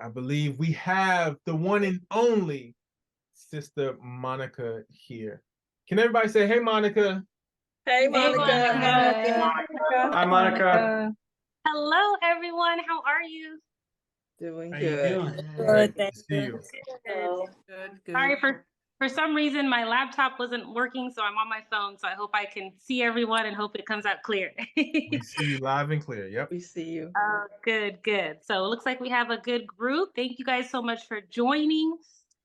I believe we have the one and only Sister Monica here. Can everybody say, hey, Monica? Hey, Monica. Hey, Monica. Hi, Monica. Hello, everyone. How are you? Doing How you good. doing? Good to see you. Good. Sorry for some reason my laptop wasn't working, so I'm on my phone. So I hope I can see everyone and hope it comes out clear. We see you live and clear. Yep. We see you. Oh, good. So it looks like we have a good group. Thank you guys so much for joining.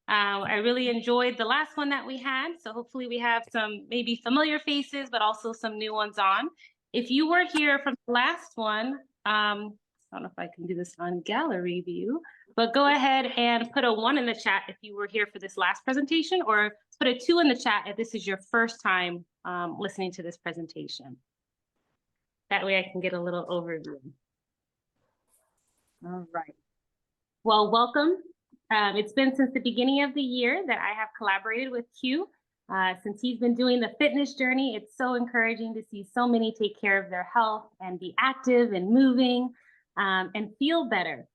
I really enjoyed the last one that we had. So hopefully we have some maybe familiar faces, but also some new ones on. If you were here from the last one, I don't know if I can do this on gallery view, but go ahead and put a 1 in the chat if you were here for this last presentation, or put a 2 in the chat if this is your first time listening to this presentation. That way I can get a little overview. All right. Well, welcome. It's been since the beginning of the year that I have collaborated with Q. Since he's been doing the fitness journey, it's so encouraging to see so many take care of their health and be active and moving and feel better.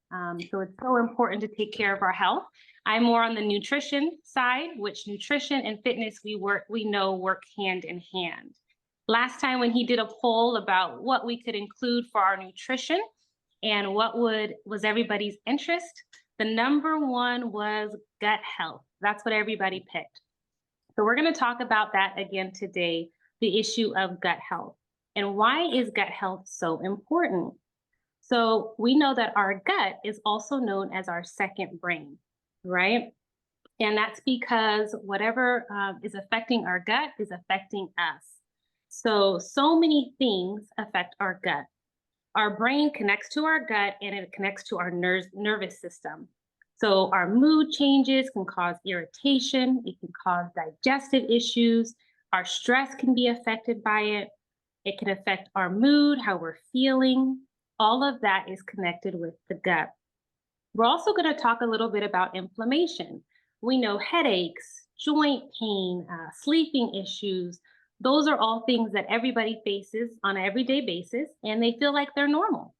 So it's so important to take care of our health. I'm more on the nutrition side, which nutrition and fitness we know work hand in hand. Last time when he did a poll about what we could include for our nutrition and what was everybody's interest, the #1 was gut health. That's what everybody picked. So we're going to talk about that again today, the issue of gut health. And why is gut health so important? So we know that our gut is also known as our second brain, right? And that's because whatever is affecting our gut is affecting us. So many things affect our gut. Our brain connects to our gut and it connects to our nervous system. So our mood changes can cause irritation. It can cause digestive issues. Our stress can be affected by it. It can affect our mood, how we're feeling. All of that is connected with the gut. We're also going to talk a little bit about inflammation. We know headaches, joint pain, sleeping issues. Those are all things that everybody faces on an everyday basis, and they feel like they're normal.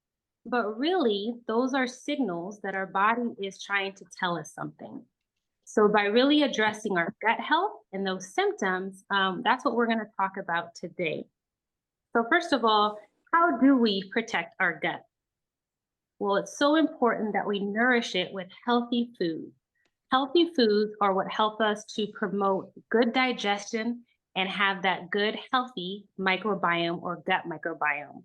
But really, those are signals that our body is trying to tell us something. So by really addressing our gut health and those symptoms, that's what we're going to talk about today. So first of all, how do we protect our gut? Well, it's so important that we nourish it with healthy food. Healthy foods are what help us to promote good digestion and have that good, healthy microbiome or gut microbiome.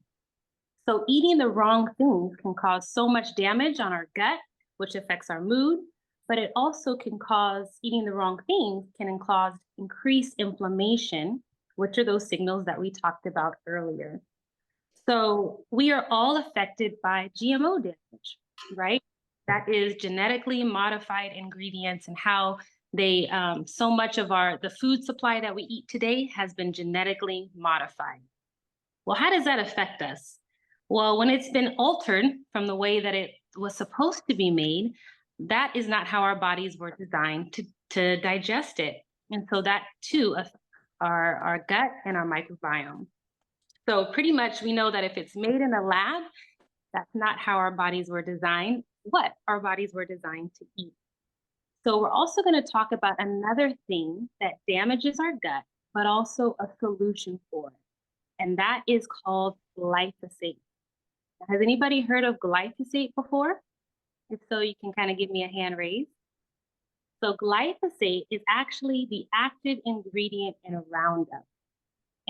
So eating the wrong things can cause so much damage on our gut, which affects our mood, but it also can cause, eating the wrong things can cause increased inflammation, which are those signals that we talked about earlier. So we are all affected by GMO damage, right? That is genetically modified ingredients and how they, so much of the food supply that we eat today has been genetically modified. Well, how does that affect us? Well, when it's been altered from the way that it was supposed to be made, that is not how our bodies were designed to digest it. And so that too affects our gut and our microbiome. So pretty much we know that if it's made in a lab, that's not how our bodies were designed, what our bodies were designed to eat. So we're also going to talk about another thing that damages our gut, but also a solution for it. And that is called glyphosate. Has anybody heard of glyphosate before? If so, you can kind of give me a hand raise. So glyphosate is actually the active ingredient in Roundup.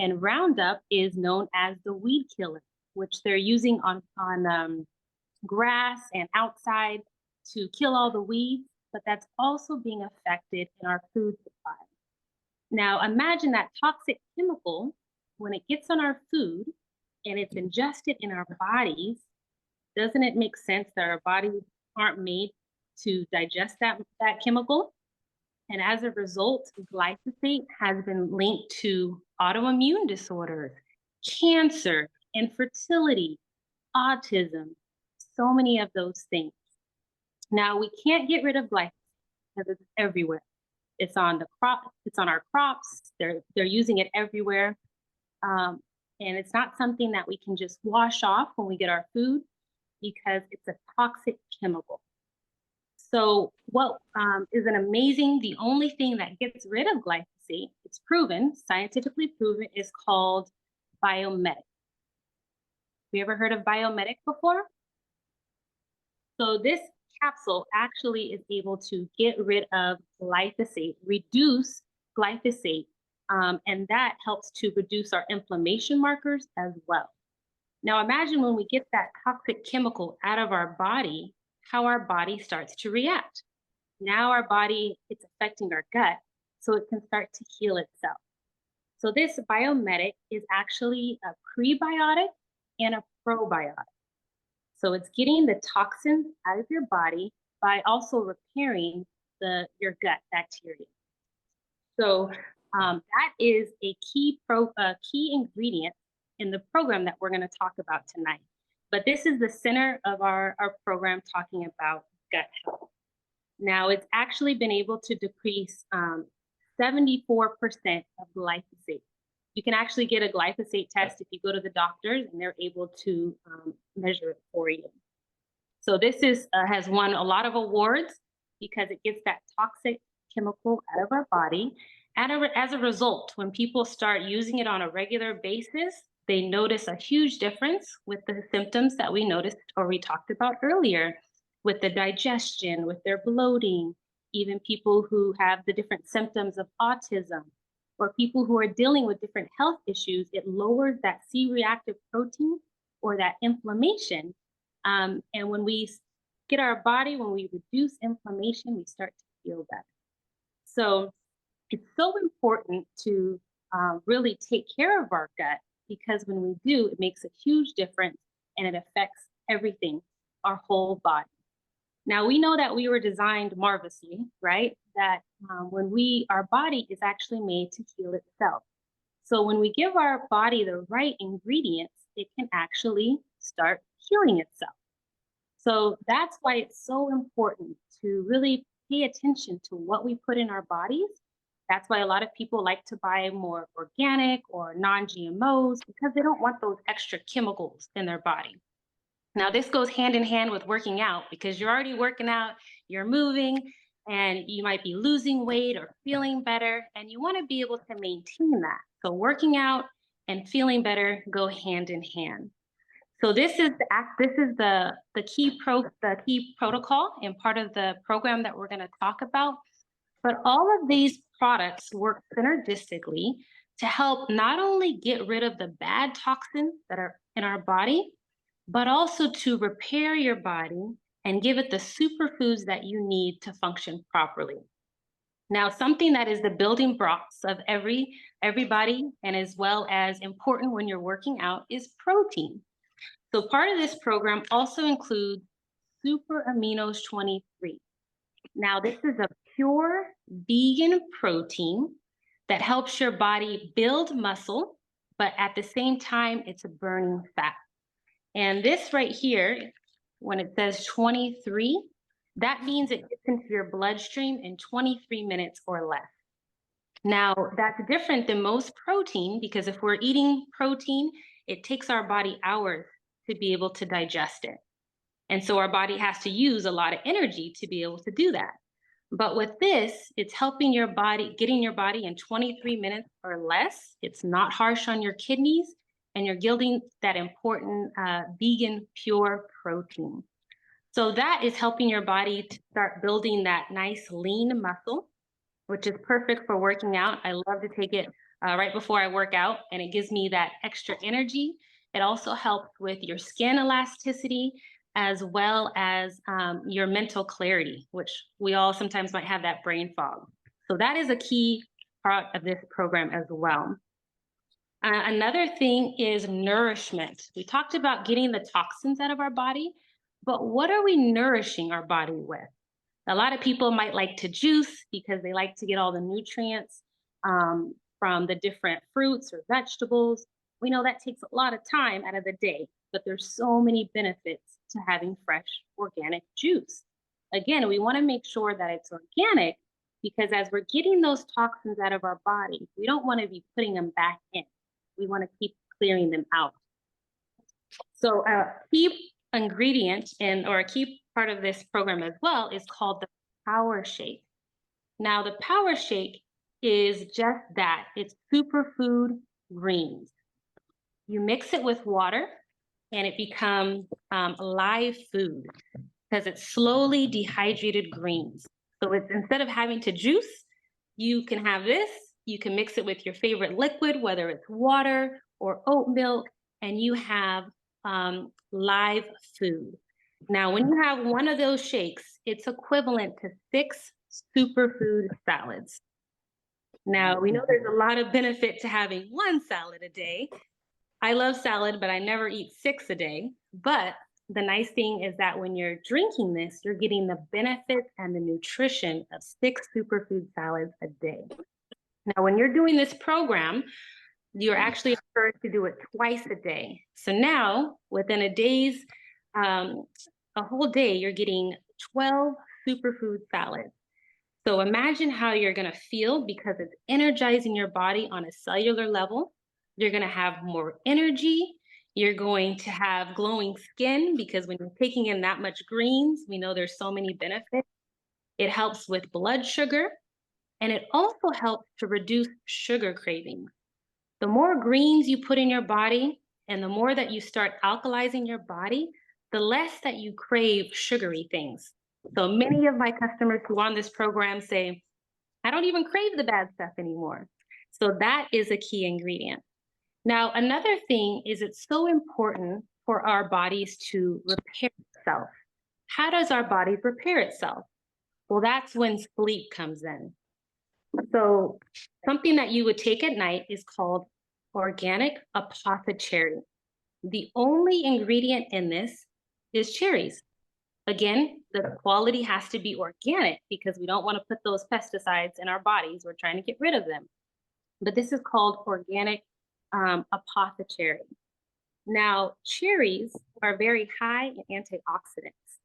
And Roundup is known as the weed killer, which they're using on grass and outside to kill all the weeds, but that's also being affected in our food supply. Now, imagine that toxic chemical, when it gets on our food and it's ingested in our bodies, doesn't it make sense that our bodies aren't made to digest that chemical? And as a result, glyphosate has been linked to autoimmune disorders, cancer, infertility, autism, so many of those things. Now, we can't get rid of glyphosate because it's everywhere. It's on the crop, it's on our crops, they're using it everywhere. And it's not something that we can just wash off when we get our food because it's a toxic chemical. So what is the only thing that gets rid of glyphosate, it's proven, scientifically proven, is called Biometic. Have you ever heard of Biometic before? So this capsule actually is able to get rid of glyphosate, reduce glyphosate, and that helps to reduce our inflammation markers as well. Now imagine when we get that toxic chemical out of our body, how our body starts to react. Now our body, it's affecting our gut, so it can start to heal itself. So this Biometic is actually a prebiotic and a probiotic. So it's getting the toxins out of your body by also repairing your gut bacteria. So that is a key ingredient in the program that we're going to talk about tonight. But this is the center of our program, talking about gut health. Now, it's actually been able to decrease 74% of glyphosate. You can actually get a glyphosate test if you go to the doctors, and they're able to measure it for you. So this has won a lot of awards because it gets that toxic chemical out of our body. And as a result, when people start using it on a regular basis, they notice a huge difference with the symptoms that we noticed or we talked about earlier, with the digestion, with their bloating, even people who have the different symptoms of autism, or people who are dealing with different health issues. It lowers that C-reactive protein or that inflammation. And when we get our body, when we reduce inflammation, we start to feel better. So it's so important to really take care of our gut, because when we do, it makes a huge difference and it affects everything, our whole body. Now, we know that we were designed marvelously, right? That our body is actually made to heal itself. So when we give our body the right ingredients, it can actually start healing itself. So that's why it's so important to really pay attention to what we put in our bodies. That's why a lot of people like to buy more organic or non-GMOs, because they don't want those extra chemicals in their body. Now, this goes hand in hand with working out, because you're already working out, you're moving, and you might be losing weight or feeling better, and you want to be able to maintain that. So working out and feeling better go hand in hand. So this is the key protocol and part of the program that we're going to talk about. But all of these products work synergistically to help not only get rid of the bad toxins that are in our body, but also to repair your body and give it the superfoods that you need to function properly. Now, something that is the building blocks of everybody, and as well as important when you're working out, is protein. So part of this program also includes Super Aminos 23. Now, this is a pure vegan protein that helps your body build muscle, but at the same time, it's a burning fat. And this right here, when it says 23, that means it gets into your bloodstream in 23 minutes or less. Now, that's different than most protein, because if we're eating protein, it takes our body hours to be able to digest it. And so our body has to use a lot of energy to be able to do that. But with this, it's helping your body, getting your body in 23 minutes or less. It's not harsh on your kidneys, and you're getting that important vegan pure protein. So that is helping your body to start building that nice lean muscle, which is perfect for working out. I love to take it right before I work out, and it gives me that extra energy. It also helps with your skin elasticity, as well as your mental clarity, which we all sometimes might have that brain fog. So that is a key part of this program as well. Another thing is nourishment. We talked about getting the toxins out of our body, but what are we nourishing our body with? A lot of people might like to juice because they like to get all the nutrients from the different fruits or vegetables. We know that takes a lot of time out of the day, but there's so many benefits to having fresh organic juice. Again, we want to make sure that it's organic, because as we're getting those toxins out of our body, we don't want to be putting them back in. We want to keep clearing them out. So a key ingredient or a key part of this program as well is called the Power Shake. Now, the Power Shake is just that. It's superfood greens. You mix it with water and it becomes live food because it's slowly dehydrated greens. So it's, instead of having to juice, you can have this, you can mix it with your favorite liquid, whether it's water or oat milk, and you have live food. Now, when you have one of those shakes, it's equivalent to 6 superfood salads. Now, we know there's a lot of benefit to having one salad a day. I love salad, but I never eat 6 a day. But the nice thing is that when you're drinking this, you're getting the benefits and the nutrition of 6 superfood salads a day. Now, when you're doing this program, you're actually encouraged to do it twice a day. So now, within a whole day, you're getting 12 superfood salads. So imagine how you're going to feel because it's energizing your body on a cellular level. You're going to have more energy. You're going to have glowing skin because when you're taking in that much greens, we know there's so many benefits. It helps with blood sugar, and it also helps to reduce sugar cravings. The more greens you put in your body and the more that you start alkalizing your body, the less that you crave sugary things. So many of my customers who are on this program say, I don't even crave the bad stuff anymore. So that is a key ingredient. Now, another thing is it's so important for our bodies to repair itself. How does our body repair itself? Well, that's when sleep comes in. So something that you would take at night is called organic apothecary. The only ingredient in this is cherries. Again, the quality has to be organic because we don't want to put those pesticides in our bodies. We're trying to get rid of them. But this is called organic apothecary. Now, cherries are very high in antioxidants,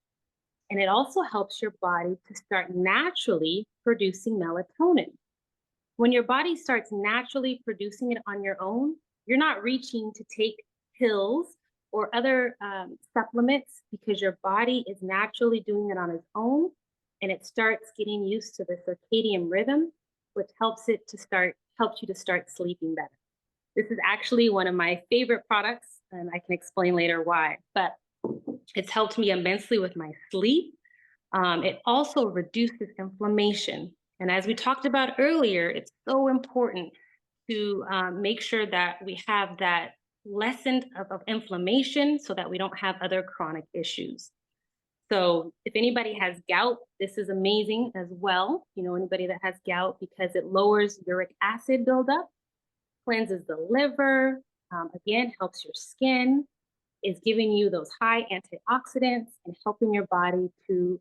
and it also helps your body to start naturally producing melatonin. When your body starts naturally producing it on your own, you're not reaching to take pills or other supplements because your body is naturally doing it on its own, and it starts getting used to the circadian rhythm, which helps you to start sleeping better. This is actually one of my favorite products, and I can explain later why, but it's helped me immensely with my sleep. It also reduces inflammation. And as we talked about earlier, it's so important to make sure that we have that lessened of inflammation so that we don't have other chronic issues. So if anybody has gout, this is amazing as well. You know, anybody that has gout, because it lowers uric acid buildup, cleanses the liver, again, helps your skin, is giving you those high antioxidants and helping your body to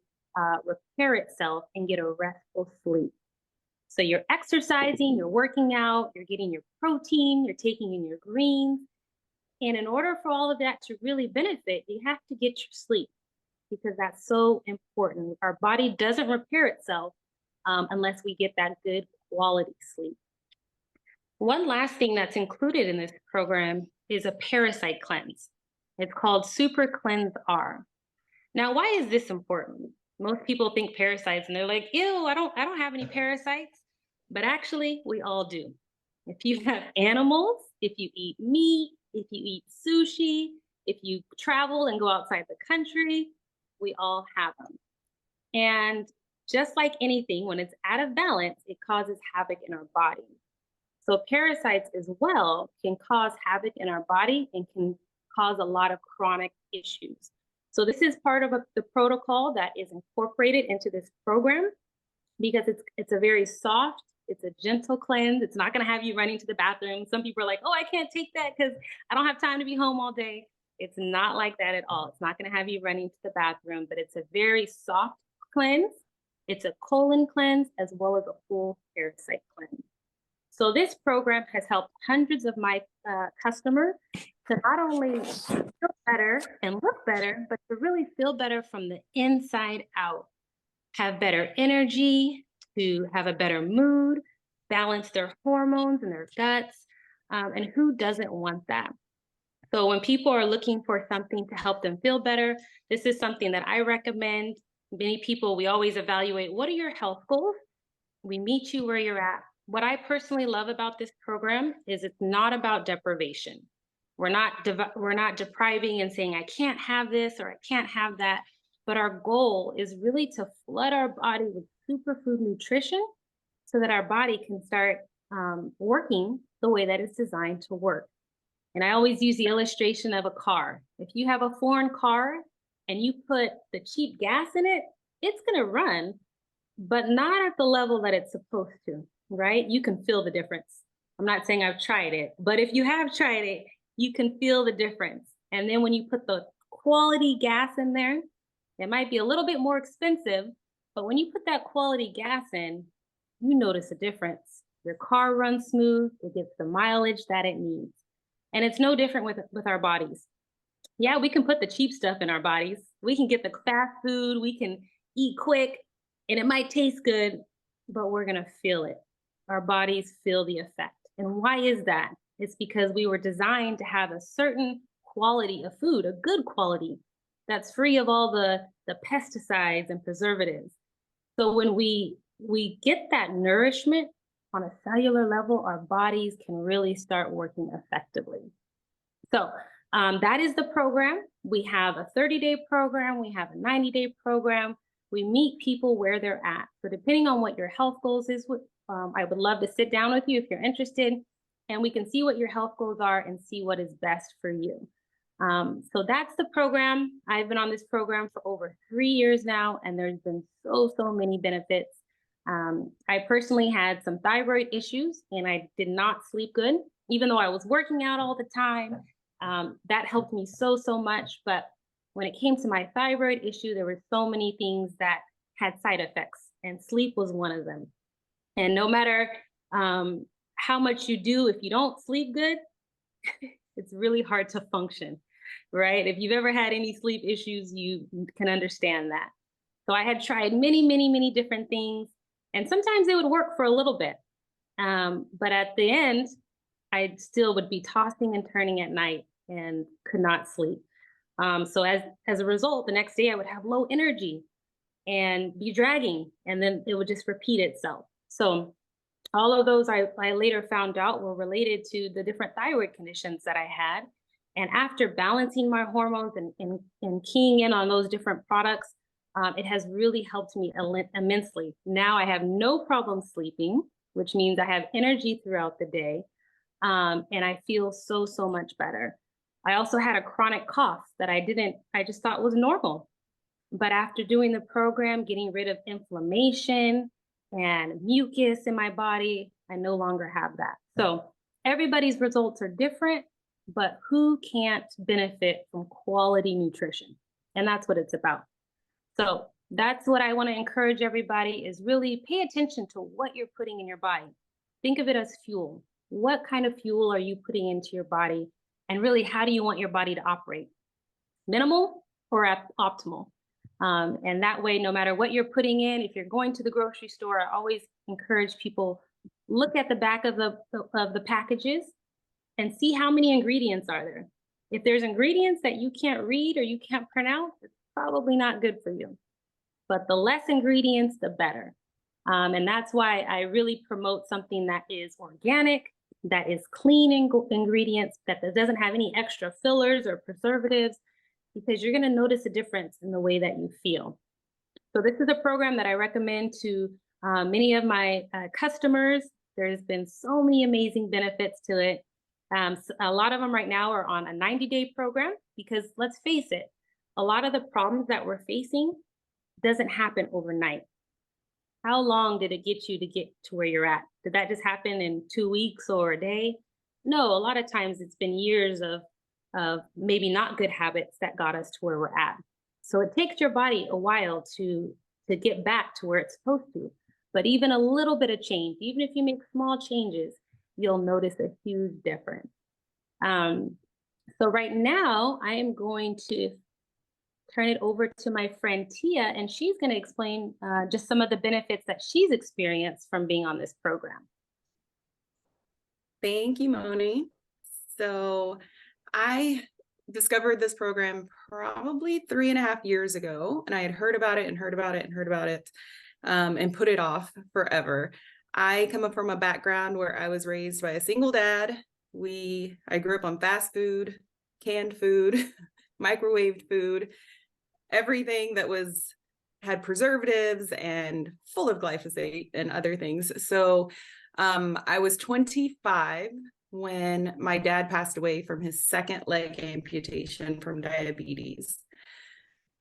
repair itself and get a restful sleep. So you're exercising, you're working out, you're getting your protein, you're taking in your greens. And in order for all of that to really benefit, you have to get your sleep because that's so important. Our body doesn't repair itself unless we get that good quality sleep. One last thing that's included in this program is a parasite cleanse. It's called Super Cleanse R. Now, why is this important? Most people think parasites and they're like, ew, I don't have any parasites. But actually, we all do. If you have animals, if you eat meat, if you eat sushi, if you travel and go outside the country, we all have them. And just like anything, when it's out of balance, it causes havoc in our body. So parasites as well can cause havoc in our body and can cause a lot of chronic issues. So this is part of the protocol that is incorporated into this program because it's a very soft, it's a gentle cleanse. It's not going to have you running to the bathroom. Some people are like, oh, I can't take that because I don't have time to be home all day. It's not like that at all. It's not going to have you running to the bathroom, but it's a very soft cleanse. It's a colon cleanse as well as a full parasite cleanse. So this program has helped hundreds of my customers to not only feel better and look better, but to really feel better from the inside out, have better energy, to have a better mood, balance their hormones and their guts, and who doesn't want that? So when people are looking for something to help them feel better, this is something that I recommend. Many people, we always evaluate, what are your health goals? We meet you where you're at. What I personally love about this program is it's not about deprivation. We're not depriving and saying, I can't have this or I can't have that. But our goal is really to flood our body with superfood nutrition so that our body can start working the way that it's designed to work. And I always use the illustration of a car. If you have a foreign car and you put the cheap gas in it, it's gonna run, but not at the level that it's supposed to, right? You can feel the difference. I'm not saying I've tried it, but if you have tried it, you can feel the difference. And then when you put the quality gas in there, it might be a little bit more expensive, but when you put that quality gas in, you notice a difference. Your car runs smooth, it gets the mileage that it needs. And it's no different with our bodies. Yeah, we can put the cheap stuff in our bodies. We can get the fast food, we can eat quick, and it might taste good, but we're gonna feel it. Our bodies feel the effect. And why is that? It's because we were designed to have a certain quality of food, a good quality, that's free of all the pesticides and preservatives. So when we get that nourishment on a cellular level, our bodies can really start working effectively. So that is the program. We have a 30-day program. We have a 90-day program. We meet people where they're at. So depending on what your health goals is, I would love to sit down with you if you're interested, and we can see what your health goals are and see what is best for you. So that's the program. I've been on this program for over 3 years now, and there's been so many benefits. I personally had some thyroid issues and I did not sleep good, even though I was working out all the time. That helped me so much. But when it came to my thyroid issue, there were so many things that had side effects, and sleep was one of them. And no matter how much you do, if you don't sleep good, it's really hard to function, right? If you've ever had any sleep issues, you can understand that. So I had tried many different things, and sometimes it would work for a little bit. But at the end, I still would be tossing and turning at night and could not sleep. So as a result, the next day I would have low energy and be dragging, and then it would just repeat itself. So all of those I later found out were related to the different thyroid conditions that I had. And after balancing my hormones and keying in on those different products, it has really helped me immensely. Now I have no problem sleeping, which means I have energy throughout the day. And I feel so much better. I also had a chronic cough that I just thought was normal. But after doing the program, getting rid of inflammation and mucus in my body, I no longer have that. So everybody's results are different, but who can't benefit from quality nutrition? And that's what it's about. So that's what I want to encourage everybody, is really pay attention to what you're putting in your body. Think of it as fuel. What kind of fuel are you putting into your body? And really, how do you want your body to operate? Minimal or optimal? And that way, no matter what you're putting in, if you're going to the grocery store, I always encourage people, look at the back of the packages and see how many ingredients are there. If there's ingredients that you can't read or you can't pronounce, it's probably not good for you. But the less ingredients, the better. And that's why I really promote something that is organic, that is clean ingredients, that doesn't have any extra fillers or preservatives, because you're going to notice a difference in the way that you feel. So this is a program that I recommend to many of my customers. There's been so many amazing benefits to it. A lot of them right now are on a 90-day program, because let's face it, a lot of the problems that we're facing doesn't happen overnight. How long did it get you to get to where you're at? Did that just happen in 2 weeks or a day? No, a lot of times it's been years of maybe not good habits that got us to where we're at. So it takes your body a while to get back to where it's supposed to. But even a little bit of change, even if you make small changes, you'll notice a huge difference. So right now, I am going to turn it over to my friend Tia, and she's going to explain just some of the benefits that she's experienced from being on this program. Thank you, Moni. So I discovered this program probably 3.5 years ago, and I had heard about it and heard about it and heard about it, and put it off forever. I come up from a background where I was raised by a single dad. I grew up on fast food, canned food, microwaved food, everything that had preservatives and full of glyphosate and other things. So I was 25 when my dad passed away from his second leg amputation from diabetes.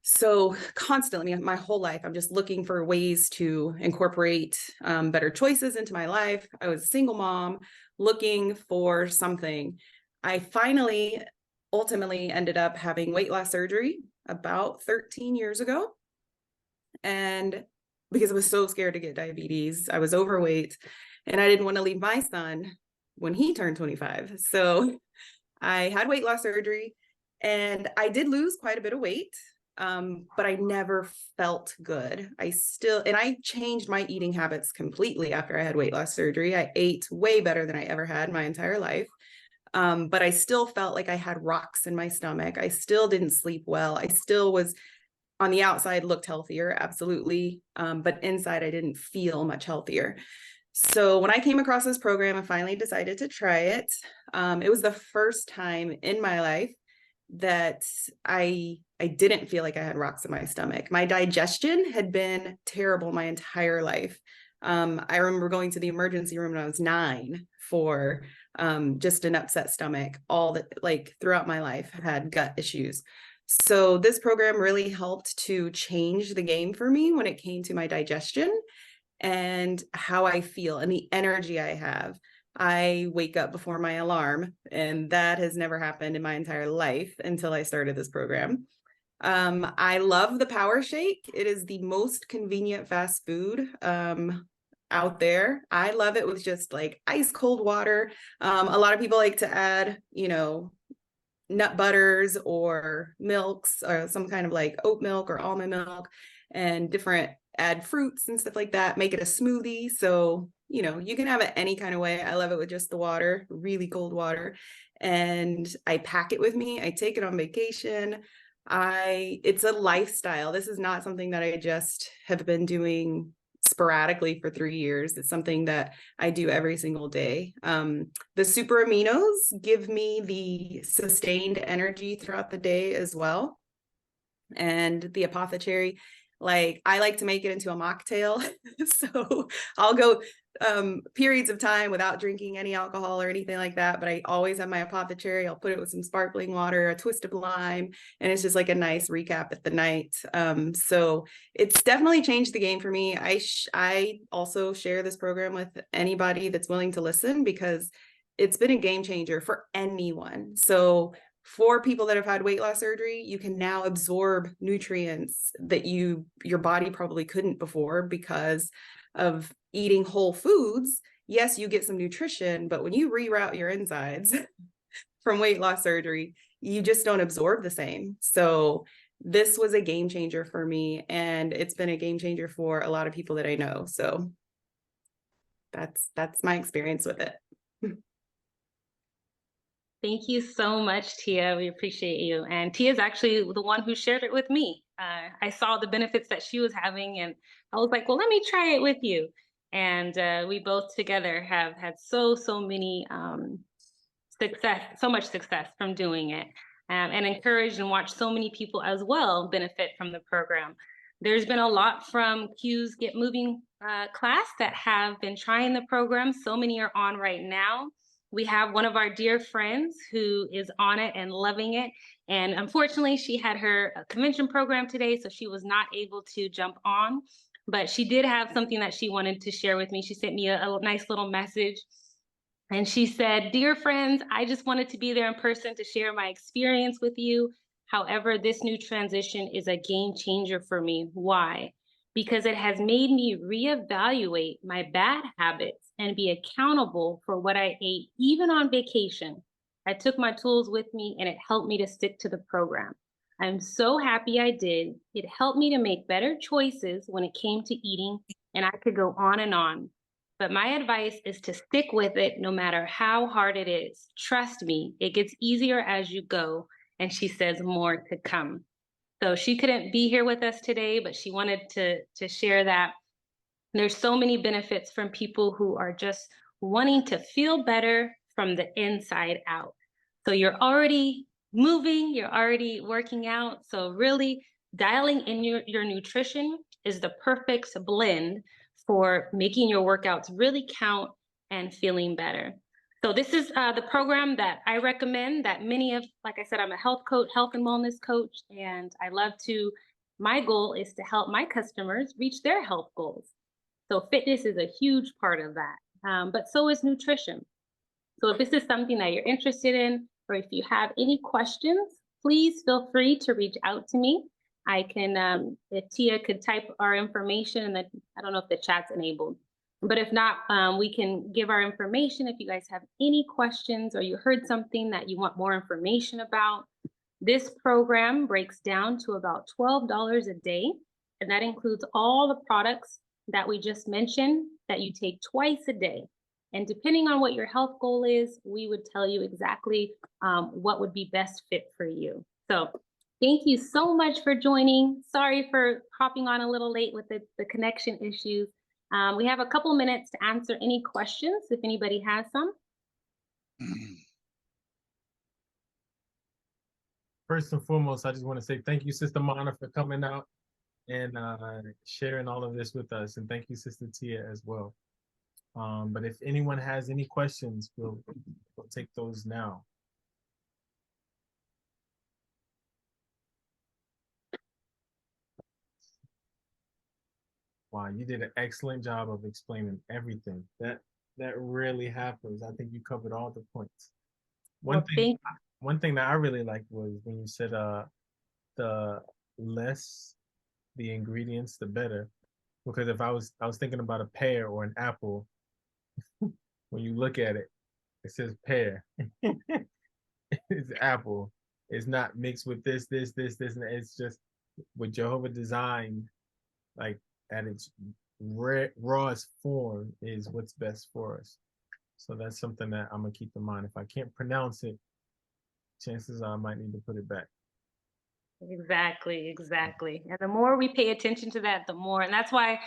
So constantly, my whole life, I'm just looking for ways to incorporate better choices into my life. I was a single mom looking for something. I finally, ultimately ended up having weight loss surgery about 13 years ago. And because I was so scared to get diabetes, I was overweight, and I didn't want to leave my son when he turned 25. So I had weight loss surgery, and I did lose quite a bit of weight. But I never felt good. I changed my eating habits completely after I had weight loss surgery. I ate way better than I ever had my entire life. But I still felt like I had rocks in my stomach. I still didn't sleep well. I still was, on the outside, looked healthier, absolutely. But inside, I didn't feel much healthier. So when I came across this program, I finally decided to try it. It was the first time in my life that I didn't feel like I had rocks in my stomach. My digestion had been terrible my entire life. I remember going to the emergency room when I was 9 for just an upset stomach. Throughout my life, I had gut issues. So this program really helped to change the game for me when it came to my digestion and how I feel and the energy I have. I wake up before my alarm, and that has never happened in my entire life until I started this program. I love the Power Shake. It is the most convenient fast food out there. I love it with just like ice cold water. A lot of people like to add, nut butters or milks or some kind of like oat milk or almond milk and add fruits and stuff like that, make it a smoothie. So, you can have it any kind of way. I love it with just the water, really cold water. And I pack it with me. I take it on vacation. It's a lifestyle. This is not something that I just have been doing sporadically for 3 years. It's something that I do every single day. The super aminos give me the sustained energy throughout the day as well. And the apothecary, I like to make it into a mocktail. So I'll go periods of time without drinking any alcohol or anything like that, but I always have my apothecary. I'll put it with some sparkling water, a twist of lime, and it's just like a nice recap at the night. So it's definitely changed the game for me. I also share this program with anybody that's willing to listen, because it's been a game changer for anyone. So for people that have had weight loss surgery, you can now absorb nutrients that your body probably couldn't before because of eating whole foods. Yes, you get some nutrition, but when you reroute your insides from weight loss surgery, you just don't absorb the same. So this was a game changer for me, and it's been a game changer for a lot of people that I know. So that's my experience with it. Thank you so much, Tia. We appreciate you. And Tia is actually the one who shared it with me. I saw the benefits that she was having, and I was like, well, let me try it with you. And we both together have had so many so much success from doing it, and encouraged and watched so many people as well benefit from the program. There's been a lot from Q's Get Moving class that have been trying the program. So many are on right now. We have one of our dear friends who is on it and loving it. And unfortunately, she had her convention program today, so she was not able to jump on. But she did have something that she wanted to share with me. She sent me a nice little message. And she said, "Dear friends, I just wanted to be there in person to share my experience with you. However, this new transition is a game changer for me. Why? Because it has made me reevaluate my bad habits and be accountable for what I ate, even on vacation. I took my tools with me, and it helped me to stick to the program. I'm so happy I did. It helped me to make better choices when it came to eating, and I could go on and on. But my advice is to stick with it no matter how hard it is. Trust me, it gets easier as you go. And she says more to come. So she couldn't be here with us today, but she wanted to share that. There's so many benefits from people who are just wanting to feel better from the inside out. So you're already moving, you're already working out. So really dialing in your nutrition is the perfect blend for making your workouts really count and feeling better. So this is the program that I recommend that many of, like I said, I'm a health coach, health and wellness coach, and I love to, my goal is to help my customers reach their health goals. So fitness is a huge part of that, but so is nutrition. So if this is something that you're interested in, or if you have any questions, please feel free to reach out to me. I can, if Tia could type our information, and then I don't know if the chat's enabled, but if not, we can give our information if you guys have any questions or you heard something that you want more information about. This program breaks down to about $12 a day, and that includes all the products that we just mentioned that you take twice a day. And depending on what your health goal is, we would tell you exactly what would be best fit for you. So thank you so much for joining. Sorry for hopping on a little late with the connection issues. We have a couple minutes to answer any questions if anybody has some. First and foremost, I just want to say thank you, Sister Mana, for coming out and sharing all of this with us. And thank you, Sister Tia, as well. But if anyone has any questions, we'll take those now. Wow, you did an excellent job of explaining everything. That really happens. I think you covered all the points. One thing that I really liked was when you said the less the ingredients, the better. Because if I was thinking about a pear or an apple, when you look at it, it says pear. It's apple. It's not mixed with this, and it's just what Jehovah designed, like at its rawest form is what's best for us. So that's something that I'm gonna keep in mind. If I can't pronounce it, chances are I might need to put it back. Exactly. And the more we pay attention to that, the more, and that's why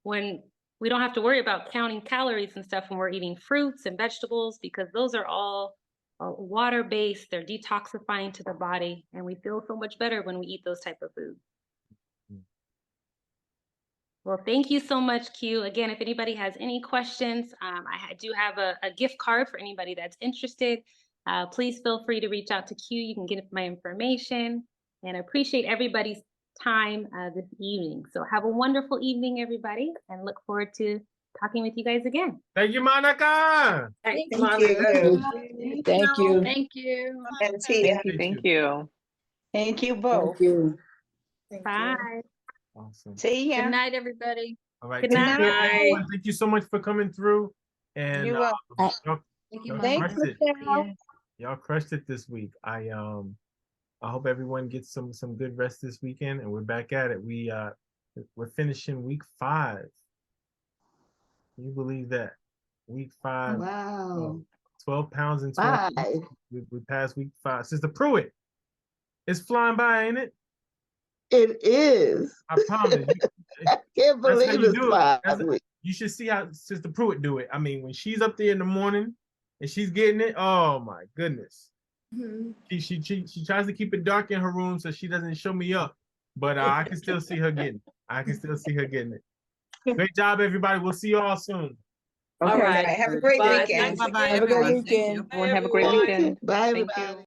when we don't have to worry about counting calories and stuff when we're eating fruits and vegetables, because those are all water-based, they're detoxifying to the body, and we feel so much better when we eat those type of foods. Well, thank you so much, Q. Again, if anybody has any questions, I do have a gift card for anybody that's interested. Please feel free to reach out to Q. You can get my information, and I appreciate everybody's time this evening. So have a wonderful evening, everybody, and look forward to talking with you guys again. Thank you, Monica. Thank Thank Monica. you. Thank you. Thank you. And Tia. Thank you. Thank you both. Thank you. Bye. Awesome. See ya. Good night, everybody. All right. Good Take night. care, everyone. Thank you so much for coming through. And You're welcome. y'all Thank you, y'all Thanks, crushed it. Michelle. Y'all crushed it this week. I hope everyone gets some good rest this weekend, and we're back at it. We're finishing week 5. Can you believe that? Week 5. Wow. 12 pounds and 12. Bye. We passed week 5. Sister Pruitt, it's flying by, ain't it? It is. I promise. I can't That's how believe you it's do it. 5 weeks. You should see how Sister Pruitt do it. I mean, when she's up there in the morning and she's getting it, oh my goodness. She tries to keep it dark in her room so she doesn't show me up, but I can still see her getting it. I can still see her getting it. Great job, everybody. We'll see you all soon. All right. Have a great Bye. weekend. Thanks again, Have a good everyone. Thank weekend. you. Everyone have a great weekend. Bye, Thank everybody. you.